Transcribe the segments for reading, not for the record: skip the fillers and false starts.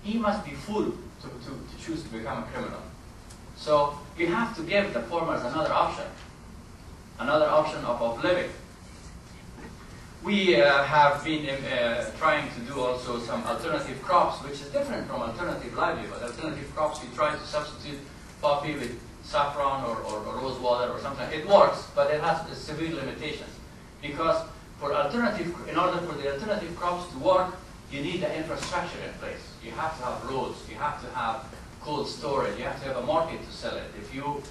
he must be fooled to choose to become a criminal. So we have to give the farmers another option of living. We have been trying to do also some alternative crops, which is different from alternative livelihood. Alternative crops, we try to substitute poppy with saffron or rose water or something. It works, but it has severe limitations. Because in order for the alternative crops to work, you need the infrastructure in place. You have to have roads, you have to have cold storage, you have to have a market to sell it. If you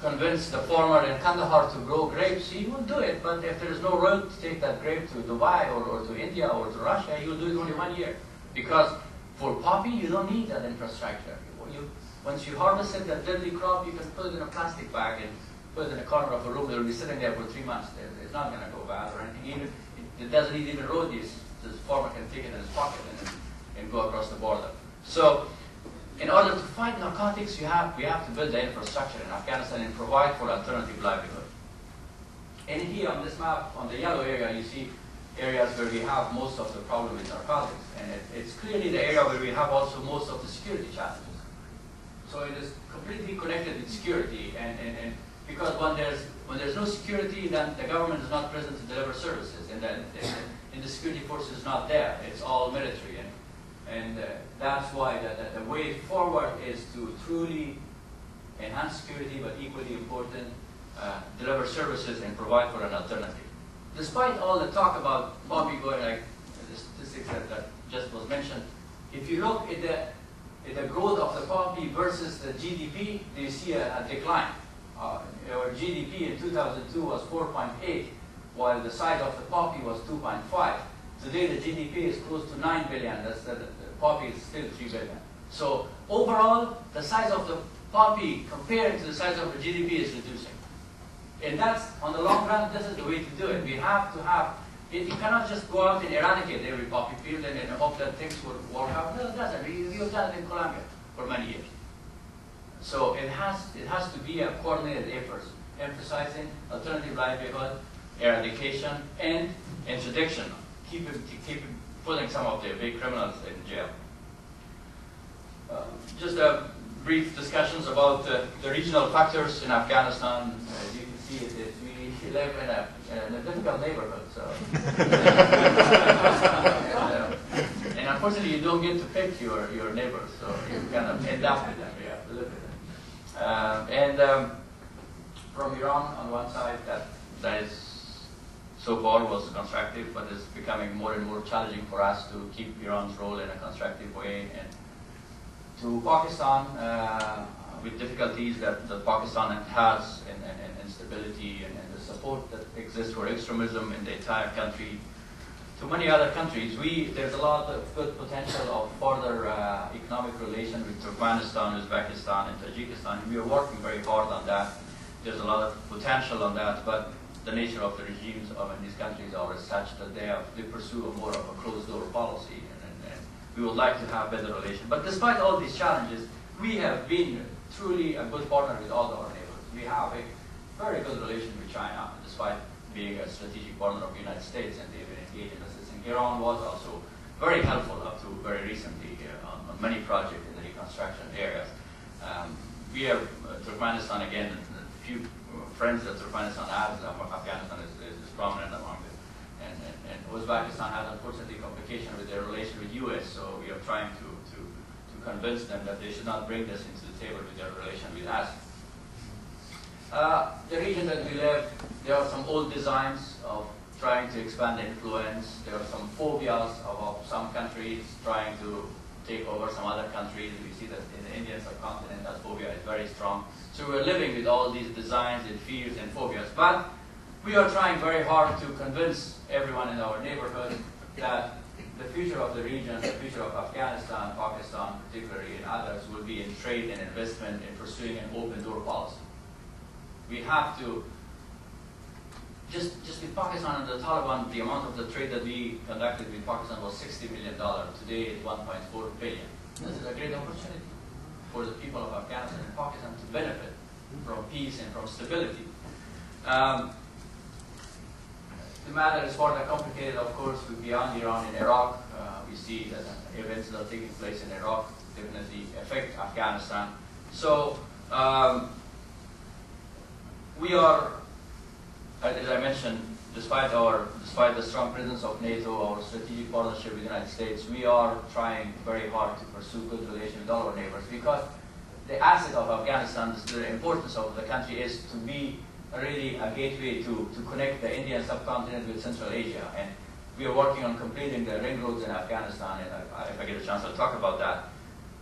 convince the farmer in Kandahar to grow grapes, he will do it. But if there is no road to take that grape to Dubai or to India or to Russia, he will do it only 1 year. Because for poppy, you don't need that infrastructure. Once you harvest it, that deadly crop, you can put it in a plastic bag and put it in a corner of a room. It will be sitting there for 3 months. It's not going to go bad or anything. It doesn't need even road use. The farmer can take it in his pocket and go across the border. So, in order to fight narcotics, we have to build the infrastructure in Afghanistan and provide for alternative livelihood. And here on this map, on the yellow area, you see areas where we have most of the problem with narcotics. And it's clearly the area where we have also most of the security challenges. So it is completely connected with security. And because when there's no security, then the government is not present to deliver services. And then the security force is not there. It's all military. And that's why the way forward is to truly enhance security, but equally important, deliver services and provide for an alternative. Despite all the talk about poppy going, like the statistics that just was mentioned, if you look at the growth of the poppy versus the GDP, you see a decline. Our GDP in 2002 was 4.8, while the size of the poppy was 2.5. Today the GDP is close to 9 billion. The poppy is still 3 billion. So overall, the size of the poppy compared to the size of the GDP is reducing. And that's, on the long run, this is the way to do it. We have to have, you cannot just go out and eradicate every poppy field and hope that things will work out. No, it doesn't. We've done it in Colombia for many years. So it has to be a coordinated effort, emphasizing alternative livelihood, eradication, and interdiction. Keep putting some of the big criminals in jail. Just a brief discussions about the regional factors in Afghanistan. As you can see, we live in a difficult neighborhood. So, and unfortunately, you don't get to pick your neighbors, so you kind of end up with them. You have to live with them. From Iran, on one side, that is so far was constructive, but it's becoming more and more challenging for us to keep Iran's role in a constructive way. And to Pakistan, with difficulties that Pakistan has in instability and the support that exists for extremism in the entire country. To many other countries, there's a lot of good potential of further economic relation with Turkmenistan, Uzbekistan, and Tajikistan. We are working very hard on that. There's a lot of potential on that, but the nature of the regimes in these countries are such that they pursue more of a closed-door policy, and we would like to have better relations. But despite all these challenges, we have been truly a good partner with all our neighbors. We have a very good relation with China, despite being a strategic partner of the United States, and they've been engaged in assisting. Iran was also very helpful up to very recently on many projects in the reconstruction areas. We have Turkmenistan, again, a few friends that Turkmenistan has. Afghanistan is prominent among them. And Uzbekistan has, unfortunately, complication with their relation with U.S., so we are trying to convince them that they should not bring this into the table with their relation with us. The region that we live, there are some old designs of trying to expand influence. There are some phobias of some countries trying to take over some other countries. We see that in the Indian subcontinent, that phobia is very strong. So we're living with all these designs and fears and phobias. But we are trying very hard to convince everyone in our neighborhood that the future of the region, the future of Afghanistan, Pakistan particularly, and others will be in trade and investment in pursuing an open door policy. We have to, just with Pakistan and the Taliban, the amount of the trade that we conducted with Pakistan was $60 million. Today it's $1.4 billion. This is a great opportunity for the people of Afghanistan and Pakistan to benefit from peace and from stability. The matter is further complicated, of course, with beyond Iran and Iraq. We see that events that are taking place in Iraq definitely affect Afghanistan. So we are, as I mentioned, despite the strong presence of NATO, our strategic partnership with the United States, we are trying very hard to pursue good relations with all our neighbors, because the asset of Afghanistan, the importance of the country is to be really a gateway to connect the Indian subcontinent with Central Asia. And we are working on completing the ring roads in Afghanistan, and if I get a chance, I'll talk about that.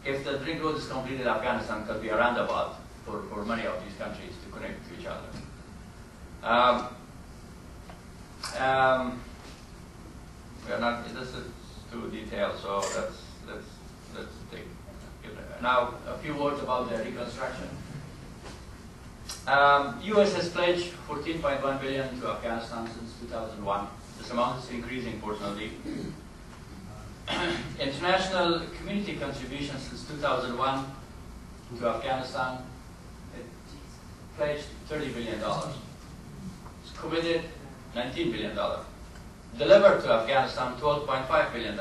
If the ring road is completed, Afghanistan could be a roundabout for many of these countries to connect to each other. We are not, this is too detailed, so let's take it. Now a few words about the reconstruction. U.S. has pledged $14.1 billion to Afghanistan since 2001. This amount is increasing, fortunately. International community contributions since 2001 to Afghanistan, it pledged $30 billion. It's committed $19 billion. Delivered to Afghanistan, $12.5 billion.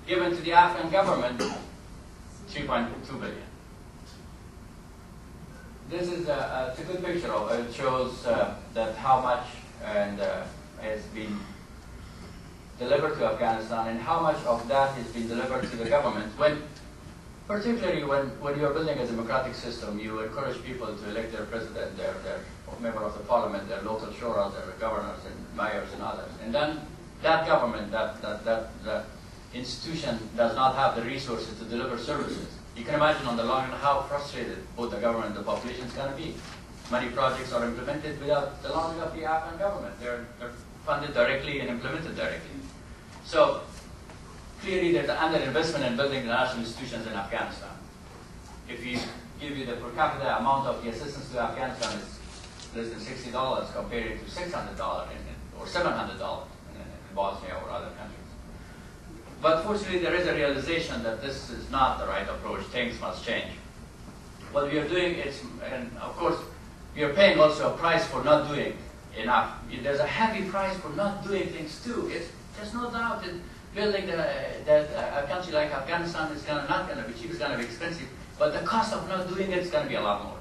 Given to the Afghan government, $3.2 billion. This is it's a good picture of it. It shows that how much has been delivered to Afghanistan, and how much of that has been delivered to the government. Particularly when you are building a democratic system, you encourage people to elect their president, their member of the parliament, their local shura, their governors and mayors and others. And then that government, that institution does not have the resources to deliver services. You can imagine on the long run how frustrated both the government and the population is going to be. Many projects are implemented without the allowing of the Afghan government. They're funded directly and implemented directly. So clearly there's an underinvestment in building the national institutions in Afghanistan. If you give you the per capita amount of the assistance to Afghanistan is less than $60 compared to $600 or $700 in Bosnia or other countries. But fortunately, there is a realization that this is not the right approach. Things must change. What we are doing is, and of course, we are paying also a price for not doing enough. There's a heavy price for not doing things too. There's no doubt that building a country like Afghanistan is not going to be cheap. It's going to be expensive. But the cost of not doing it is going to be a lot more,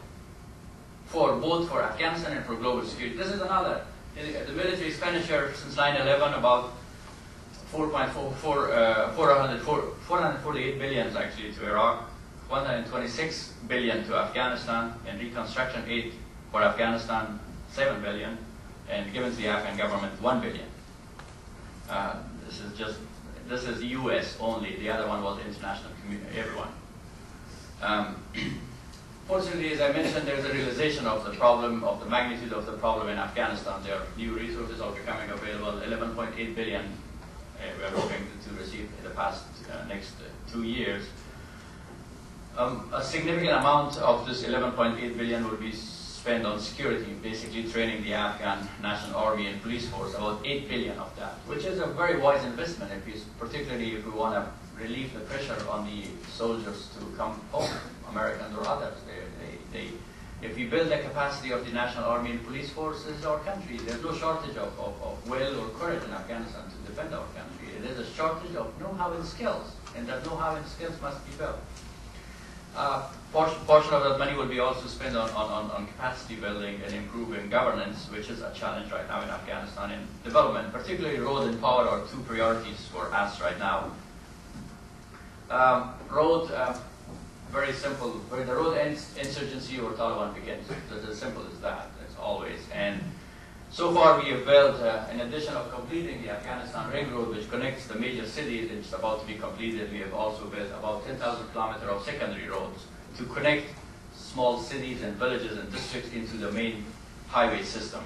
both for Afghanistan and for global security. This is another. The military expenditure since 9/11 about 448 billion actually to Iraq, 126 billion to Afghanistan, and reconstruction aid for Afghanistan 7 billion, and given to the Afghan government 1 billion. This is U.S. only. The other one was international community, everyone. Fortunately, as I mentioned, there's a realization of the problem, of the magnitude of the problem in Afghanistan. There are new resources are becoming available. 11.8 billion we're hoping to receive in the next 2 years. A significant amount of this 11.8 billion will be spent on security, basically training the Afghan National Army and police force, about 8 billion of that, which is a very wise investment, particularly if we want to relieve the pressure on the soldiers to come home, Americans or others. If we build the capacity of the National Army and police forces, our country, there's no shortage of will or courage in Afghanistan to defend our country. It is a shortage of know-how and skills, and that know-how and skills must be built. Portion of that money will be also spent on capacity building and improving governance, which is a challenge right now in Afghanistan, and development, particularly road and power are two priorities for us right now. Very simple. Where the road ends, insurgency or Taliban begins. It's as simple as that. It's always. And so far we have built, in addition of completing the Afghanistan ring road, which connects the major cities, it's about to be completed. We have also built about 10,000 kilometers of secondary roads to connect small cities and villages and districts into the main highway system.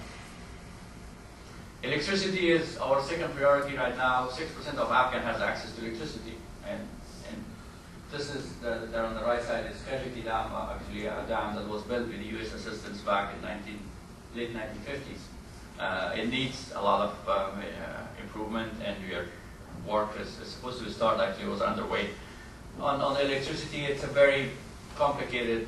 Electricity is our second priority right now. 6% of Afghan has access to electricity. And this is, there on the right side is Casualty Dam, actually a dam that was built with the U.S. assistance back in late 1950s. It needs a lot of improvement, and work is supposed to start, actually was underway. On electricity, it's a very complicated